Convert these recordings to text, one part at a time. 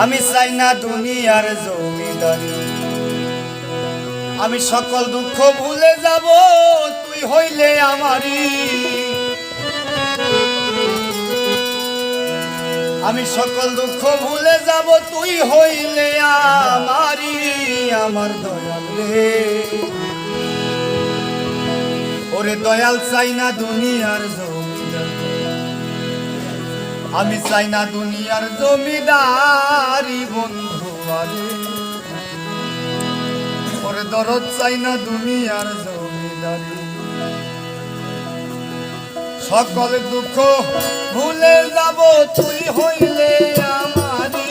আমি চাই না দুনিয়ার জমিদারি, আমি সকল দুঃখ ভুলে যাব তুই হইলে আমারি। আমি সকল দুঃখ ভুলে যাব তুই হইলে আমারি। আমার দয়াল রে, ওরে দয়াল চাই না দুনিয়ার জমিদারি, আমি চাই না দুনিয়ার জমিদারি বন্ধু আরে। ওরে দরদ চাই না দুনিয়ার জমিদারি, সকল দুঃখ ভুলে যাব তুই হইলে আমারি।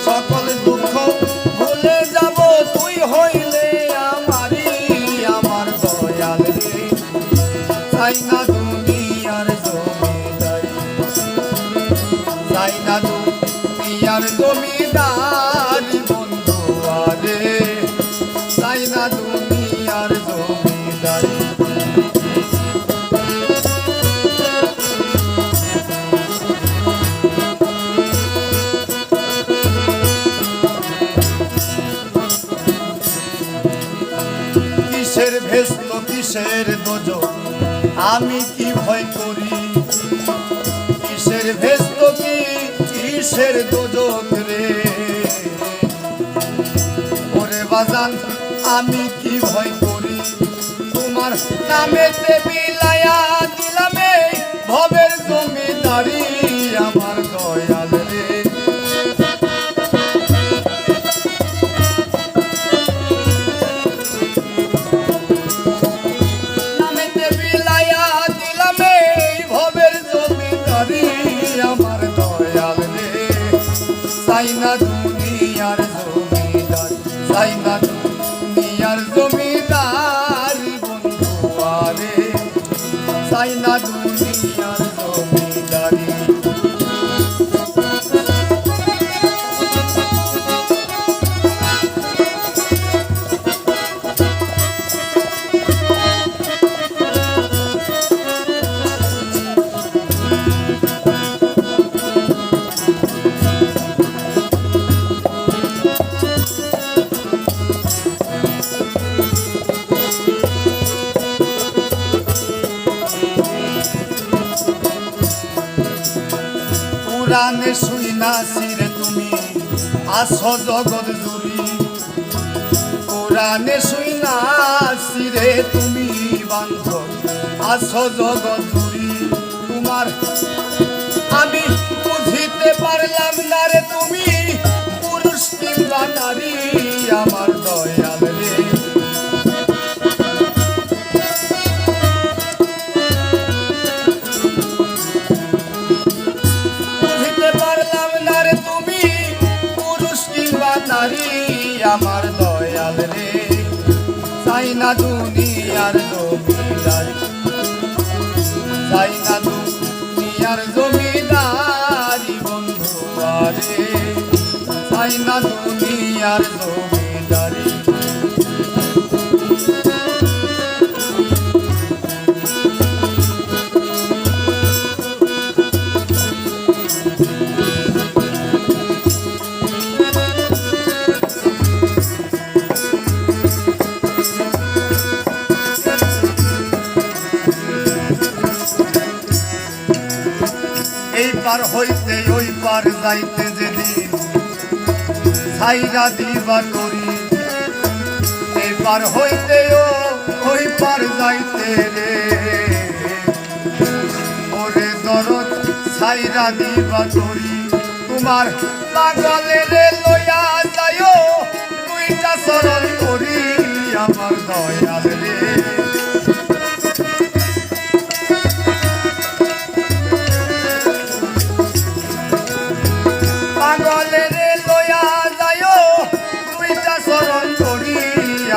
সকল দুঃখ ভুলে যাব তুই হইলে আমারি। আমার দয়াল রে, চাই না দুনিয়ার জমিদারি, চাই না দুনিয়ার জমিদারি বন্ধু আরে, চাই না দুনিয়ার জমিদারি। কিসের ভেস্ত কিসের দোজো আমি কি ভয় করি, কিসের ভেস্ত কি কিসের দোজক রে। ওরে বাজান আমি কি ভয় করি, তোমার নামেতে বিলায়া দিলাম এই ভবের জমিদারি। আমার দয়াল রে, নামেতে বিলায়া দিলাম এই ভবের জমিদারি। আমার দয়াল রে, চাই না দুনিয়ার জমিদারি, চাই না দুনিয়ার জমিদারি বন্ধু আরে, চাই না দুনিয়ার জমিদারি। পুরাণে শুই না সিরে তুমি আসো জগৎ জুড়ি, পুরাণে শুই না সিরে তুমি বান্ধ আসো জগৎ জুড়ি। তোমার আমি বুঝিতে পারলাম না রে, তুমি পুরুষ কিংবা নারী। আমার দয়াল রে, নারী। আমার দয়াল রে, চাই না দুনিয়ার জমিদারি, চাই না দুনিয়ার জমিদারি বন্ধু আরে, চাই না দুনিয়ার জমিদারি। এই পার হইতে ওই পার যাইতে যেদিন ছাইরা দিবা করি, এই পার হইতে ওই পার যাইতে রে। ওরে দরদ ছাইরা দিবা করি, তোমার পাগলে রে লইয়া যাইও দুইটা চরণ করি। আমার দয়াল রে, পাগলে রে লইয়া যাইও দুইটা চরণ করি।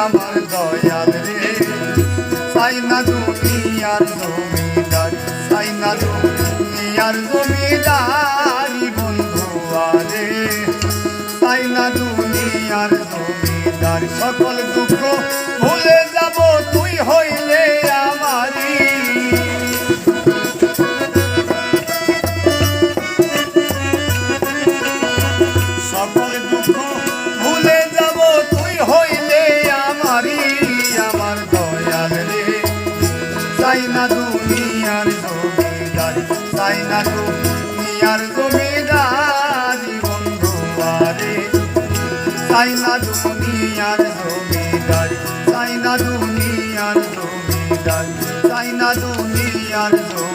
আমার দয়াল রে, চাই না দুনিয়ার জমিদারি, চাই না দুনিয়ার জমিদারি বন্ধু আরে, চাই না দুনিয়ার জমিদারি। সকল দুঃখ ভুলে যাব তুই হইলে আমারি। দুঃখ ভুলে যাব তুই হইলে আমারি আমার দয়াল রে চাই না দুনিয়ার জমিদারি চাই না দুনিয়ার জমিদারি বন্ধু আরে চাই না দুনিয়ার জমিদারি চাই না দুনিয়ার জমিদারি চাই না দুনিয়ার জমিদারি